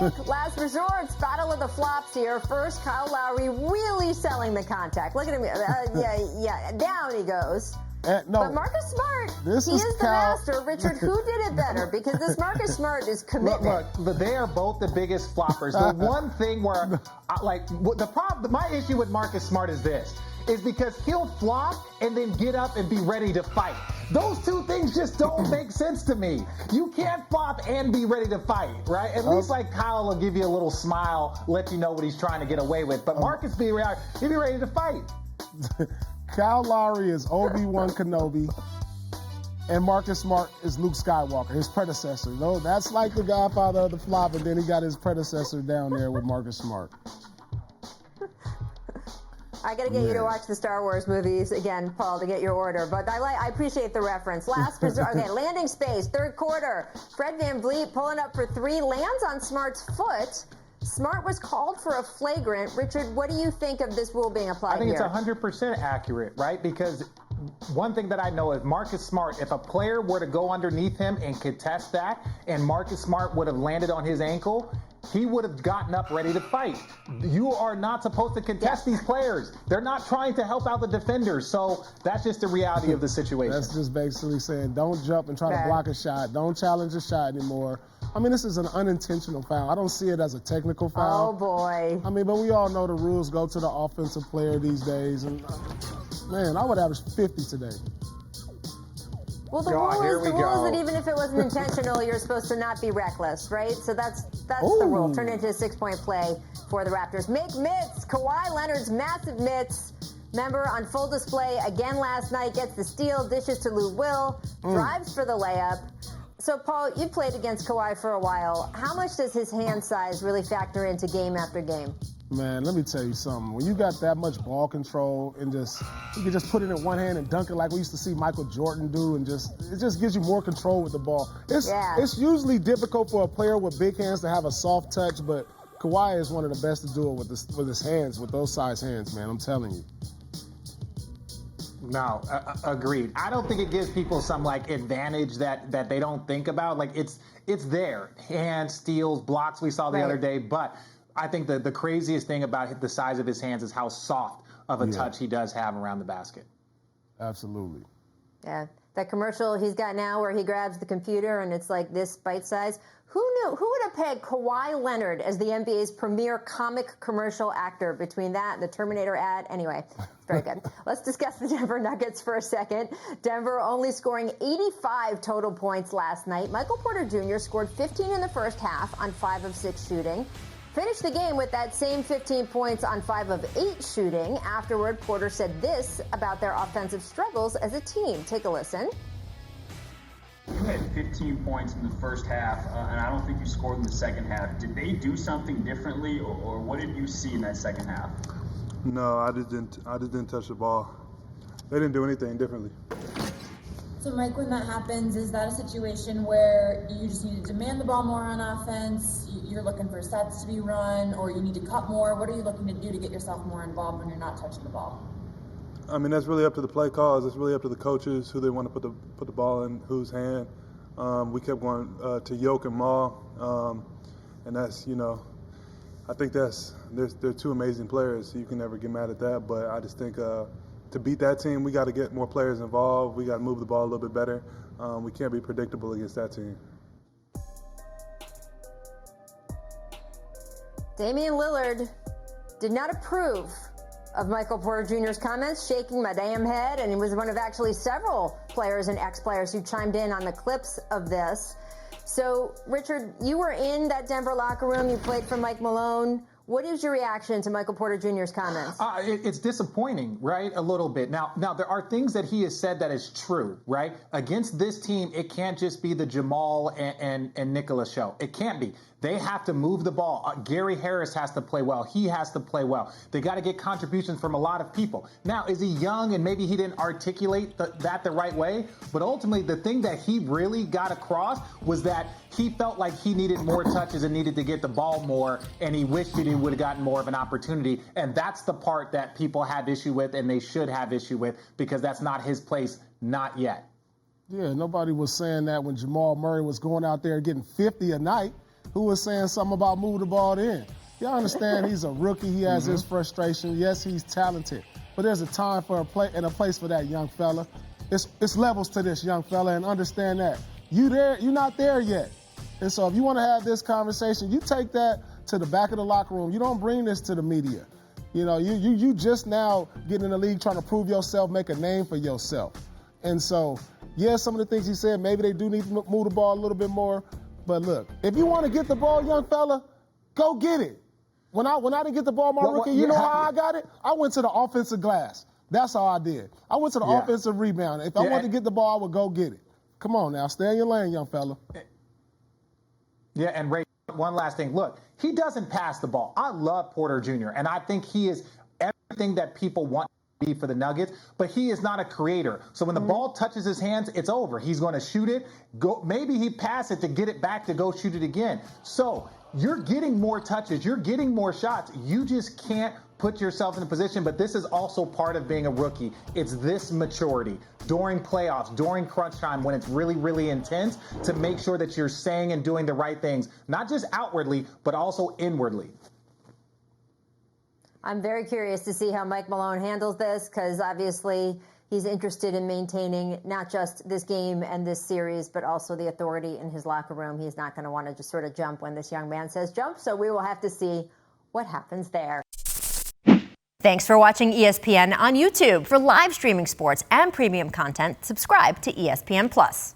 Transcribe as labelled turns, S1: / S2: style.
S1: Make last resorts, battle of the flops here. First, Kyle Lowry really selling the contact. Look at him. Down he goes. But Marcus Smart, he is the master. Richard, who did it better? Because this Marcus Smart is commitment.
S2: Look, they are both the biggest floppers. The one thing where, my issue with Marcus Smart is this, is because he'll flop and then get up and be ready to fight. Those two things just don't make sense to me. You can't flop and be ready to fight, right? At least like Kyle will give you a little smile, let you know what he's trying to get away with. But Marcus he'll be ready to fight.
S3: Kyle Lowry is Obi-Wan Kenobi, and Marcus Smart is Luke Skywalker, his predecessor. No, that's like the godfather of the flop, and then he got his predecessor down there with Marcus Smart.
S1: I got to get you to watch the Star Wars movies again, Paul, to get your order. But I appreciate the reference. Last resort, okay, landing space, third quarter. Fred VanVleet pulling up for three, lands on Smart's foot. Smart was called for a flagrant. Richard, what do you think of this rule being applied here?
S2: I think it's 100% accurate, right? Because one thing that I know is Marcus Smart, if a player were to go underneath him and contest that, and Marcus Smart would have landed on his ankle, he would have gotten up ready to fight. You are not supposed to contest these players. They're not trying to help out the defenders. So that's just the reality of the situation.
S3: That's just basically saying don't jump and try to block a shot. Don't challenge a shot anymore. I mean, this is an unintentional foul. I don't see it as a technical foul.
S1: Oh, boy.
S3: I mean, but we all know the rules go to the offensive player these days. And, man, I would average 50 today.
S1: Well, the rule is that even if it wasn't intentional, you're supposed to not be reckless, right? So that's the rule. Turn it into a 6-point play for the Raptors. Make mitts. Kawhi Leonard's massive mitts. Member on full display again last night. Gets the steal, dishes to Lou Will, drives for the layup. So, Paul, you've played against Kawhi for a while. How much does his hand size really factor into game after game?
S3: Man, let me tell you something. When you got that much ball control and you can just put it in one hand and dunk it like we used to see Michael Jordan do, and it just gives you more control with the ball. It's usually difficult for a player with big hands to have a soft touch, but Kawhi is one of the best to do it with his hands, with those size hands, man. I'm telling you.
S2: No, agreed. I don't think it gives people some advantage that they don't think about. It's there. Hands, steals, blocks we saw the other day. But I think the craziest thing about the size of his hands is how soft of a touch he does have around the basket.
S3: Absolutely.
S1: Yeah. That commercial he's got now where he grabs the computer and it's like this bite size. Who knew? Who would have pegged Kawhi Leonard as the NBA's premier comic commercial actor between that and the Terminator ad? Anyway, very good. Let's discuss the Denver Nuggets for a second. Denver only scoring 85 total points last night. Michael Porter Jr. scored 15 in the first half on 5 of 6 shooting. Finished the game with that same 15 points on 5 of 8 shooting. Afterward, Porter said this about their offensive struggles as a team. Take a listen.
S4: You had 15 points in the first half, and I don't think you scored in the second half. Did they do something differently, or what did you see in that second half?
S5: No, I just didn't touch the ball. They didn't do anything differently.
S6: So, Mike, when that happens, is that a situation where you just need to demand the ball more on offense, you're looking for sets to be run, or you need to cut more? What are you looking to do to get yourself more involved when you're not touching the ball?
S5: I mean, that's really up to the play calls. It's really up to the coaches who they want to put the ball in whose hand. We kept going to Yoke and Maul, and that's, I think they're two amazing players, so you can never get mad at that. But I just think to beat that team, we got to get more players involved. We got to move the ball a little bit better. We can't be predictable against that team.
S1: Damian Lillard did not approve of Michael Porter Jr.'s comments, shaking my damn head, and he was one of actually several players and ex-players who chimed in on the clips of this. So, Richard, you were in that Denver locker room. You played for Mike Malone. What is your reaction to Michael Porter Jr.'s comments?
S2: It's disappointing, right? A little bit. Now, there are things that he has said that is true, right? Against this team, it can't just be the Jamal and Nichols show. It can't be. They have to move the ball. Gary Harris has to play well. He has to play well. They got to get contributions from a lot of people. Now, is he young and maybe he didn't articulate that the right way? But ultimately, the thing that he really got across was that he felt like he needed more touches and needed to get the ball more, and he wished that he would have gotten more of an opportunity. And that's the part that people have issue with, and they should have issue with, because that's not his place, not yet.
S3: Yeah, nobody was saying that when Jamal Murray was going out there getting 50 a night. who was saying something about move the ball in. Y'all understand he's a rookie. He has his frustration. Yes, he's talented. But there's a time for a play and a place for that young fella. It's levels to this young fella, and understand that. You're not there yet. And so if you want to have this conversation, you take that to the back of the locker room. You don't bring this to the media. You know, you just now getting in the league trying to prove yourself, make a name for yourself. And so, yeah, some of the things he said, maybe they do need to move the ball a little bit more. But look, if you want to get the ball, young fella, go get it. When I didn't get the ball my rookie, you know how I got it? I went to the offensive glass. That's how I did. I went to the offensive rebound. If I wanted to get the ball, I would go get it. Come on now, stay in your lane, young fella.
S2: Yeah, and Ray, one last thing. Look, he doesn't pass the ball. I love Porter Jr., and I think he is everything that people want to be for the Nuggets, but he is not a creator. So when the ball touches his hands, it's over. He's going to shoot it. Maybe he pass it to get it back to go shoot it again. So you're getting more touches. You're getting more shots. You just can't put yourself in a position, but this is also part of being a rookie. It's this maturity during playoffs, during crunch time, when it's really, really intense, to make sure that you're saying and doing the right things, not just outwardly, but also inwardly.
S1: I'm very curious to see how Mike Malone handles this, because obviously he's interested in maintaining not just this game and this series, but also the authority in his locker room. He's not going to want to just sort of jump when this young man says jump, so we will have to see what happens there.
S7: Thanks for watching ESPN on YouTube. For live streaming sports and premium content, subscribe to ESPN+.